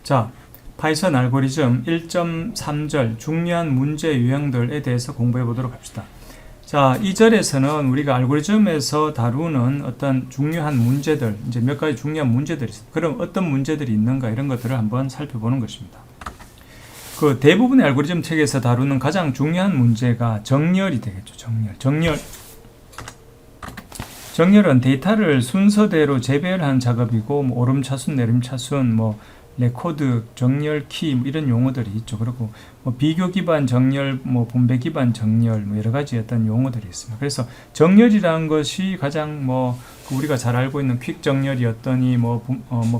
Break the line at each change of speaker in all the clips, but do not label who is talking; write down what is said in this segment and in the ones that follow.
자, 파이썬 알고리즘 1.3절 중요한 문제 유형들에 대해서 공부해 보도록 합시다. 자, 이 절에서는 우리가 알고리즘에서 다루는 어떤 중요한 문제들, 이제 몇 가지 중요한 문제들이 있습니다. 그럼 어떤 문제들이 있는가 이런 것들을 한번 살펴보는 것입니다. 그 대부분의 알고리즘 책에서 다루는 가장 중요한 문제가 정렬이 되겠죠. 정렬은 데이터를 순서대로 재배열하는 작업이고, 뭐 오름차순, 내림차순, 뭐 레코드, 정렬, 키 이런 용어들이 있죠. 그리고 뭐 비교 기반 정렬, 뭐 분배 기반 정렬, 뭐 여러 가지 어떤 용어들이 있습니다. 그래서 정렬이라는 것이 가장 뭐 우리가 잘 알고 있는 퀵 정렬이었더니 뭐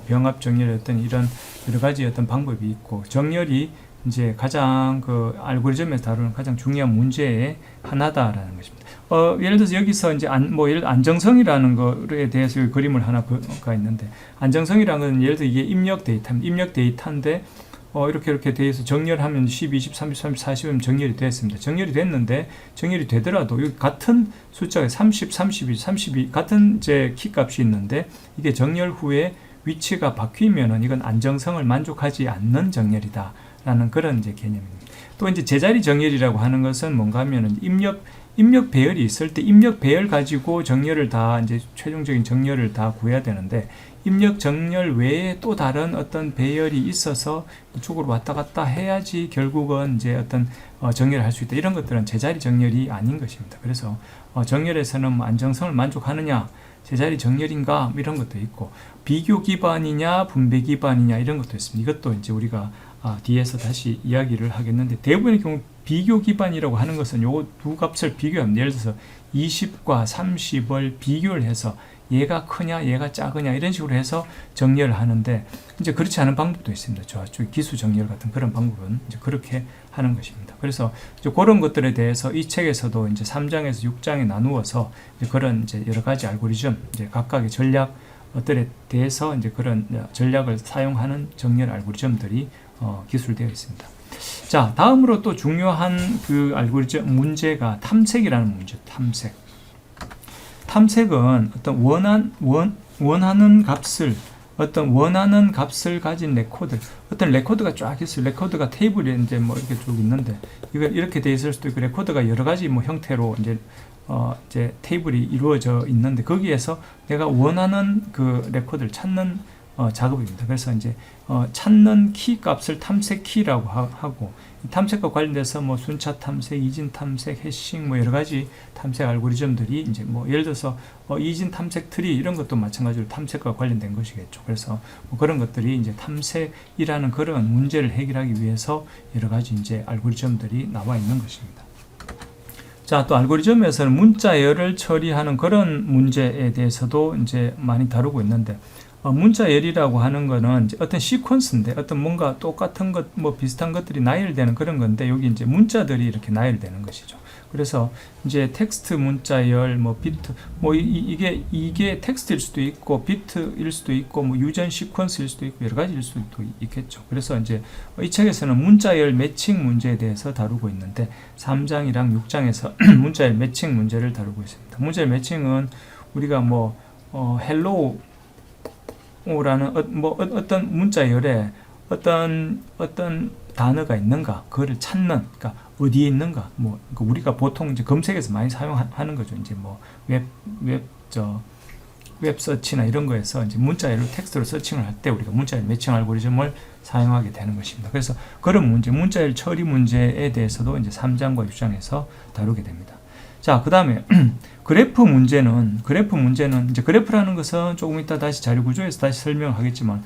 병합 정렬이었더니 이런 여러 가지 어떤 방법이 있고, 정렬이 이제 가장 그 알고리즘에서 다루는 가장 중요한 문제의 하나다라는 것입니다. 예를 들어서 여기서 이제 안정성이라는 거에 대해서 그림을 하나가 있는데, 안정성이라는 건 예를 들어 이게 입력 데이터입니다. 입력 데이터인데 이렇게 돼서 정렬하면 10, 20, 30, 30, 40이면 정렬이 됐습니다. 정렬이 됐는데 정렬이 되더라도 여기 같은 숫자가 30, 32, 32 같은 이제 키 값이 있는데 이게 정렬 후에 위치가 바뀌면은 이건 안정성을 만족하지 않는 정렬이다. 라는 그런 이제 개념입니다. 또 이제 제자리 정렬이라고 하는 것은 뭔가 하면은 입력 배열이 있을 때 입력 배열 가지고 정렬을 다 이제 최종적인 정렬을 다 구해야 되는데, 입력 정렬 외에 또 다른 어떤 배열이 있어서 이쪽으로 왔다 갔다 해야지 결국은 이제 어떤 정렬을 할 수 있다. 이런 것들은 제자리 정렬이 아닌 것입니다. 그래서 정렬에서는 뭐 안정성을 만족하느냐, 제자리 정렬인가 이런 것도 있고, 비교 기반이냐 분배 기반이냐 이런 것도 있습니다. 이것도 이제 우리가 뒤에서 다시 이야기를 하겠는데, 대부분의 경우 비교 기반이라고 하는 것은 요 두 값을 비교합니다. 예를 들어서 20과 30을 비교를 해서 얘가 크냐 얘가 작으냐 이런 식으로 해서 정렬을 하는데, 이제 그렇지 않은 방법도 있습니다. 저쪽 기수 정렬 같은 그런 방법은 이제 그렇게 하는 것입니다. 그래서 이제 그런 것들에 대해서 이 책에서도 이제 3장에서 6장에 나누어서 이제 그런 이제 여러 가지 알고리즘, 이제 각각의 전략들에 대해서 이제 그런 전략을 사용하는 정렬 알고리즘들이 기술되어 있습니다. 자, 다음으로 또 중요한 그 알고리즘 문제가 탐색이라는 문제. 탐색은 어떤 원하는 값을 가진 레코드, 어떤 레코드가 쫙 있어요. 레코드가 테이블에 이제 뭐 이렇게 쭉 있는데, 이거 이렇게 돼 있을 수도 있고, 레코드가 여러 가지 뭐 형태로 이제 테이블이 이루어져 있는데, 거기에서 내가 원하는 그 레코드를 찾는 작업입니다. 그래서 이제 찾는 키 값을 탐색 키라고 하고, 탐색과 관련돼서 뭐 순차 탐색, 이진 탐색, 해싱 뭐 여러 가지 탐색 알고리즘들이 이제 뭐 예를 들어서 이진 탐색 트리 이런 것도 마찬가지로 탐색과 관련된 것이겠죠. 그래서 뭐 그런 것들이 이제 탐색이라는 그런 문제를 해결하기 위해서 여러 가지 이제 알고리즘들이 나와 있는 것입니다. 자, 또 알고리즘에서는 문자열을 처리하는 그런 문제에 대해서도 이제 많이 다루고 있는데, 문자열이라고 하는 거는 이제 어떤 시퀀스인데, 어떤 뭔가 똑같은 것, 뭐 비슷한 것들이 나열되는 그런 건데, 여기 이제 문자들이 이렇게 나열되는 것이죠. 그래서 이제 텍스트 문자열, 뭐 비트, 뭐 이게 텍스트일 수도 있고, 비트일 수도 있고, 뭐 유전 시퀀스일 수도 있고, 여러 가지일 수도 있겠죠. 그래서 이제 이 책에서는 문자열 매칭 문제에 대해서 다루고 있는데, 3장이랑 6장에서 문자열 매칭 문제를 다루고 있습니다. 문자열 매칭은 우리가 뭐 헬로우 라는 어떤 문자열에 어떤 단어가 있는가, 그거를 찾는, 그러니까 어디에 있는가, 뭐 우리가 보통 이제 검색에서 많이 사용하는 거죠. 이제 뭐 웹 서치나 이런 거에서 이제 문자열로 텍스트로 서칭을 할 때 우리가 문자열 매칭 알고리즘을 사용하게 되는 것입니다. 그래서 그런 문제, 문자열 처리 문제에 대해서도 이제 3장과 6장에서 다루게 됩니다. 자, 그 다음에 그래프 문제는 이제 그래프라는 것은 조금 이따 다시 자료 구조에서 다시 설명하겠지만,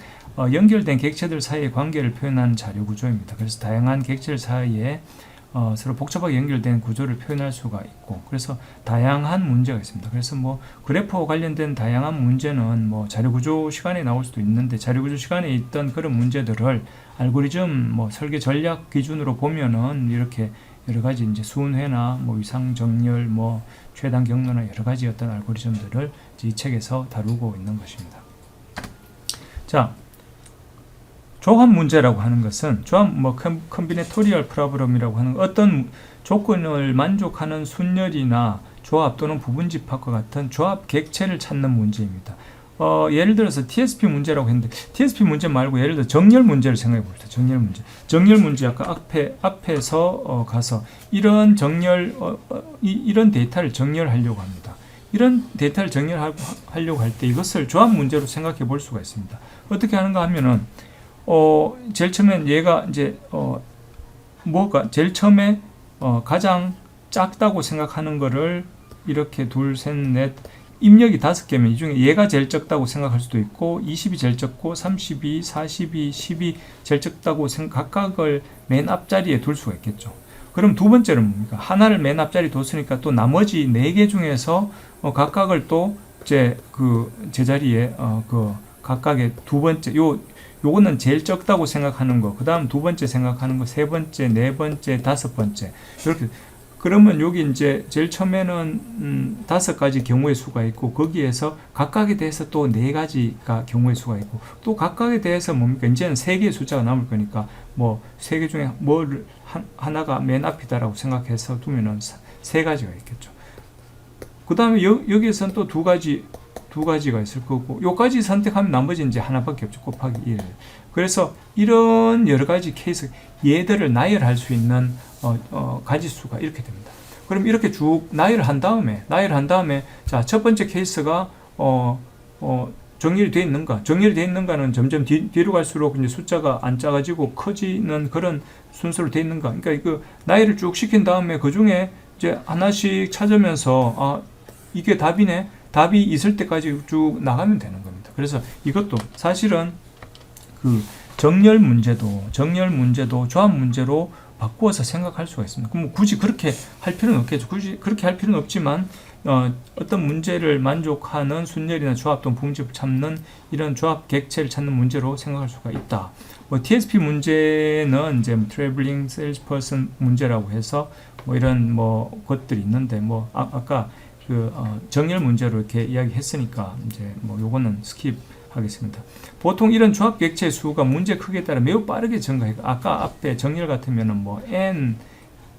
연결된 객체들 사이의 관계를 표현하는 자료 구조입니다. 그래서 다양한 객체들 사이에 서로 복잡하게 연결된 구조를 표현할 수가 있고, 그래서 다양한 문제가 있습니다. 그래서 뭐 그래프와 관련된 다양한 문제는 뭐 자료 구조 시간에 나올 수도 있는데, 자료 구조 시간에 있던 그런 문제들을 알고리즘 뭐 설계 전략 기준으로 보면은 이렇게 여러 가지 이제 순회나 뭐 위상 정렬, 뭐 최단 경로나 여러 가지 어떤 알고리즘들을 이 책에서 다루고 있는 것입니다. 자, 조합 문제라고 하는 것은 컴비네토리얼 프로블럼이라고 하는 어떤 조건을 만족하는 순열이나 조합 또는 부분 집합과 같은 조합 객체를 찾는 문제입니다. 예를 들어서 TSP 문제라고 했는데 TSP 문제 말고 예를 들어 정렬 문제를 생각해 봅시다. 정렬 문제. 정렬 문제 아까 앞에서 가서 이런 정렬 이런 데이터를 정렬하려고 합니다. 이런 데이터를 정렬하려고 할 때 이것을 조합 문제로 생각해 볼 수가 있습니다. 어떻게 하는가 하면은 제일 처음엔 얘가 이제 뭐가 제일 처음에 가장 작다고 생각하는 거를 이렇게 둘, 셋, 넷 입력이 5개면 이 중에 얘가 제일 적다고 생각할 수도 있고 20이 제일 적고 32, 42, 10이 제일 적다고 각각을 맨 앞자리에 둘 수가 있겠죠. 그럼 두 번째는 뭡니까? 하나를 맨 앞자리에 뒀으니까 또 나머지 4개 중에서 각각을 또 이제 그 제자리에 그 각각의 두 번째 요거는 제일 적다고 생각하는 거, 그 다음 두 번째 생각하는 거, 세 번째, 네 번째, 다섯 번째 이렇게. 그러면 여기 이제 제일 처음에는 5가지 경우의 수가 있고 거기에서 각각에 대해서 또 4가지가 경우의 수가 있고 또 각각에 대해서 뭡니까? 이제는 3개의 숫자가 남을 거니까 뭐 3개 중에 뭘 하나가 맨 앞이다라고 생각해서 두면은 3가지가 있겠죠. 그 다음에 여기에서는 또 2가지가 있을 거고 요까지 선택하면 나머지 이제 하나밖에 없죠. 곱하기 1. 그래서 이런 여러 가지 케이스 얘들을 나열할 수 있는 가지수가 이렇게 됩니다. 그럼 이렇게 쭉 나열한 다음에 자, 첫 번째 케이스가 정렬이 되어 있는가? 정렬이 되어 있는가는 점점 뒤로 갈수록 이제 숫자가 안 작아지고 커지는 그런 순서로 되어 있는가? 그러니까 그 나열을 쭉 시킨 다음에 그 중에 이제 하나씩 찾으면서 이게 답이네. 답이 있을 때까지 쭉 나가면 되는 겁니다. 그래서 이것도 사실은 그 정렬 문제도 조합 문제로 바꾸어서 생각할 수가 있습니다. 그럼 굳이 그렇게 할 필요는 없겠죠. 굳이 그렇게 할 필요는 없지만 어떤 문제를 만족하는 순열이나 조합 또는 부분집을 찾는 이런 조합 객체를 찾는 문제로 생각할 수가 있다. 뭐 TSP 문제는 이제 Traveling Salesperson 문제라고 해서 뭐 이런 뭐 것들이 있는데 뭐 아까 그 정렬 문제로 이렇게 이야기했으니까 이제 뭐 요거는 스킵 하겠습니다. 보통 이런 조합 객체의 수가 문제 크기에 따라 매우 빠르게 증가해요. 아까 앞에 정렬 같으면은 뭐 n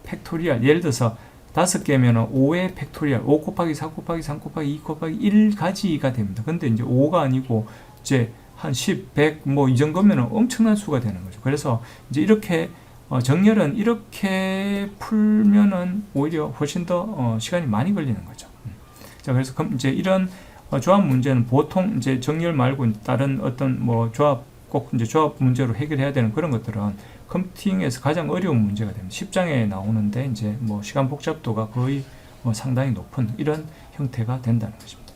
팩토리얼 예를 들어서 5개면은 5의 팩토리얼 5 곱하기 4 곱하기 3 곱하기 2 곱하기 1가지가 됩니다. 근데 이제 5가 아니고 이제 한 10, 100 뭐 이 정도면은 엄청난 수가 되는 거죠. 그래서 이제 이렇게 정렬은 이렇게 풀면은 오히려 훨씬 더 시간이 많이 걸리는 거죠. 자, 그래서 이제 이런 조합 문제는 보통 이제 정렬 말고 다른 어떤 뭐 꼭 이제 조합 문제로 해결해야 되는 그런 것들은 컴퓨팅에서 가장 어려운 문제가 됩니다. 10장에 나오는데 이제 뭐 시간 복잡도가 거의 상당히 높은 이런 형태가 된다는 것입니다.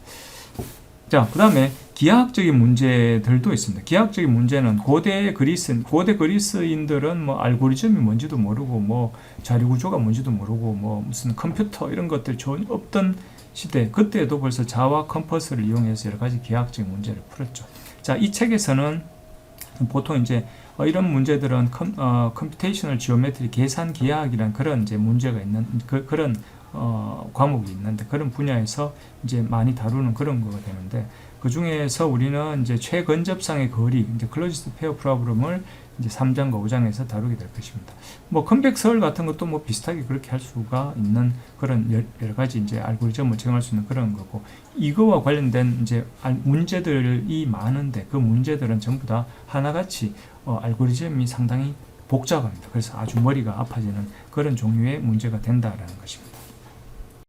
자, 그 다음에 기하학적인 문제들도 있습니다. 기하학적인 문제는 고대 그리스인들은 뭐 알고리즘이 뭔지도 모르고 뭐 자료구조가 뭔지도 모르고 뭐 무슨 컴퓨터 이런 것들이 전혀 없던 시대, 그때도 벌써 자와 컴퍼스를 이용해서 여러 가지 기하학적인 문제를 풀었죠. 자, 이 책에서는 보통 이제 이런 문제들은 컴퓨테이셔널 지오메트리 계산 기하학이라는 그런 이제 문제가 있는 그런 과목이 있는데 그런 분야에서 이제 많이 다루는 그런 거가 되는데 그 중에서 우리는 이제 최근접상의 거리, 이제 클로지스트 페어 프로블럼을 이제 3장과 5장에서 다루게 될 것입니다. 뭐 컨벡설 같은 것도 뭐 비슷하게 그렇게 할 수가 있는 그런 여러 가지 이제 알고리즘을 적용할 수 있는 그런 거고 이거와 관련된 이제 문제들이 많은데 그 문제들은 전부 다 하나같이 알고리즘이 상당히 복잡합니다. 그래서 아주 머리가 아파지는 그런 종류의 문제가 된다라는 것입니다.